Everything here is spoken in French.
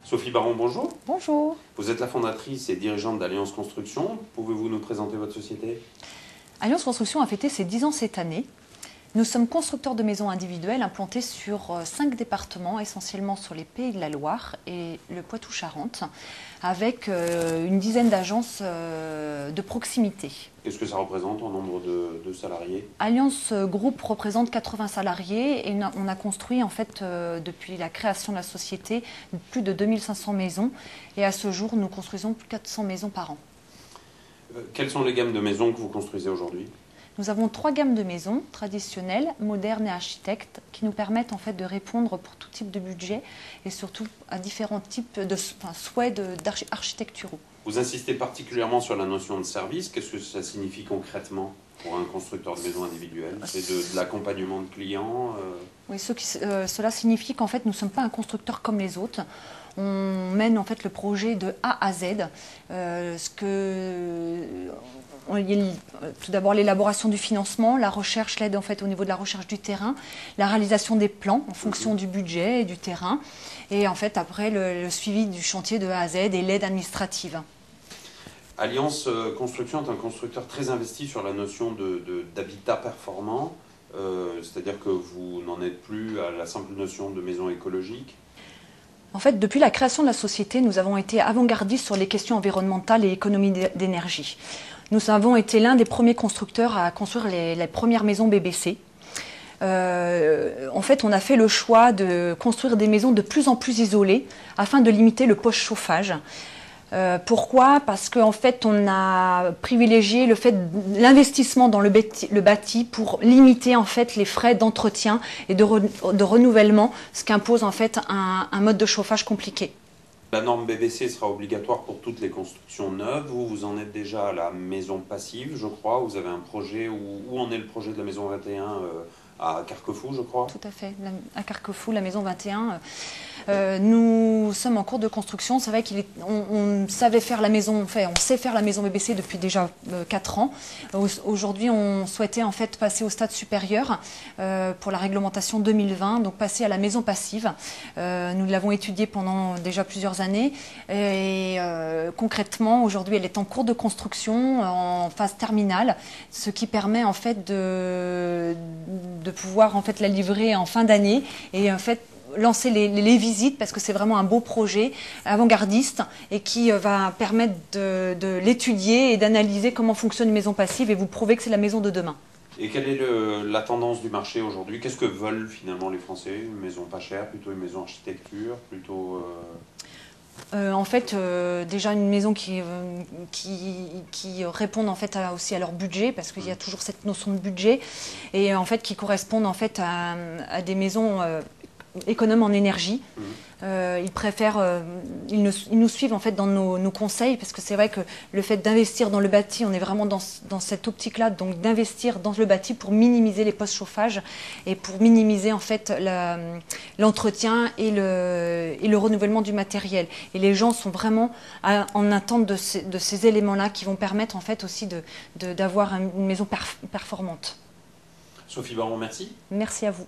Sophie Baron, bonjour. Bonjour. Vous êtes la fondatrice et dirigeante d'Alliance Construction. Pouvez-vous nous présenter votre société? Alliance Construction a fêté ses 10 ans cette année. Nous sommes constructeurs de maisons individuelles implantés sur 5 départements, essentiellement sur les Pays de la Loire et le Poitou-Charentes, avec une dizaine d'agences de proximité. Qu'est-ce que ça représente en nombre de salariés? Alliance Group représente 80 salariés et on a construit en fait depuis la création de la société plus de 2500 maisons et à ce jour nous construisons plus de 400 maisons par an. Quelles sont les gammes de maisons que vous construisez aujourd'hui? Nous avons 3 gammes de maisons traditionnelles, modernes et architectes qui nous permettent en fait de répondre pour tout type de budget et surtout à différents types de souhaits architecturaux. Vous insistez particulièrement sur la notion de service. Qu'est-ce que ça signifie concrètement pour un constructeur de maisons individuelles? C'est de l'accompagnement de clients Oui, cela signifie qu'en fait nous ne sommes pas un constructeur comme les autres. On mène en fait le projet de A à Z. Tout d'abord l'élaboration du financement, la recherche, l'aide en fait au niveau de la recherche du terrain, la réalisation des plans en fonction du budget et du terrain, et en fait après le suivi du chantier de A à Z et l'aide administrative. Alliance Construction est un constructeur très investi sur la notion d'habitat performant, c'est-à-dire que vous n'en êtes plus à la simple notion de maison écologique. En fait, depuis la création de la société, nous avons été avant-gardistes sur les questions environnementales et économie d'énergie. Nous avons été l'un des premiers constructeurs à construire les premières maisons BBC. En fait, on a fait le choix de construire des maisons de plus en plus isolées afin de limiter le post-chauffage. Pourquoi? Parce qu'en fait, on a privilégié l'investissement dans le bâti pour limiter en fait les frais d'entretien et de renouvellement, ce qu'impose en fait un mode de chauffage compliqué. La norme BBC sera obligatoire pour toutes les constructions neuves. Vous en êtes déjà à la maison passive, je crois. Vous avez un projet, où en est le projet de la maison 21 à Carquefou, je crois? Tout à fait, à Carquefou, la maison 21. Nous sommes en cours de construction. C'est vrai qu'on savait faire la maison, on sait faire la maison BBC depuis déjà 4 ans. Aujourd'hui, on souhaitait en fait passer au stade supérieur pour la réglementation 2020, donc passer à la maison passive. Nous l'avons étudiée pendant déjà plusieurs années et concrètement, aujourd'hui, elle est en cours de construction, en phase terminale, ce qui permet en fait de pouvoir en fait la livrer en fin d'année et en fait lancer les visites parce que c'est vraiment un beau projet avant-gardiste et qui va permettre de l'étudier et d'analyser comment fonctionne une maison passive et vous prouver que c'est la maison de demain. Et quelle est la tendance du marché aujourd'hui? Qu'est-ce que veulent finalement les Français? Une maison pas chère, plutôt une maison architecture, plutôt... En fait, déjà une maison qui répond en fait aussi à leur budget, parce qu'il y a toujours cette notion de budget, et en fait qui correspondent en fait à des maisons économes en énergie. Ils préfèrent, ils nous suivent en fait dans nos conseils, parce que c'est vrai que le fait d'investir dans le bâti, on est vraiment dans cette optique-là, donc d'investir dans le bâti pour minimiser les postes-chauffages et pour minimiser en fait l'entretien et le renouvellement du matériel. Et les gens sont vraiment en attente de ces éléments-là qui vont permettre en fait aussi d'avoir une maison performante. Sophie Baron, merci. Merci à vous.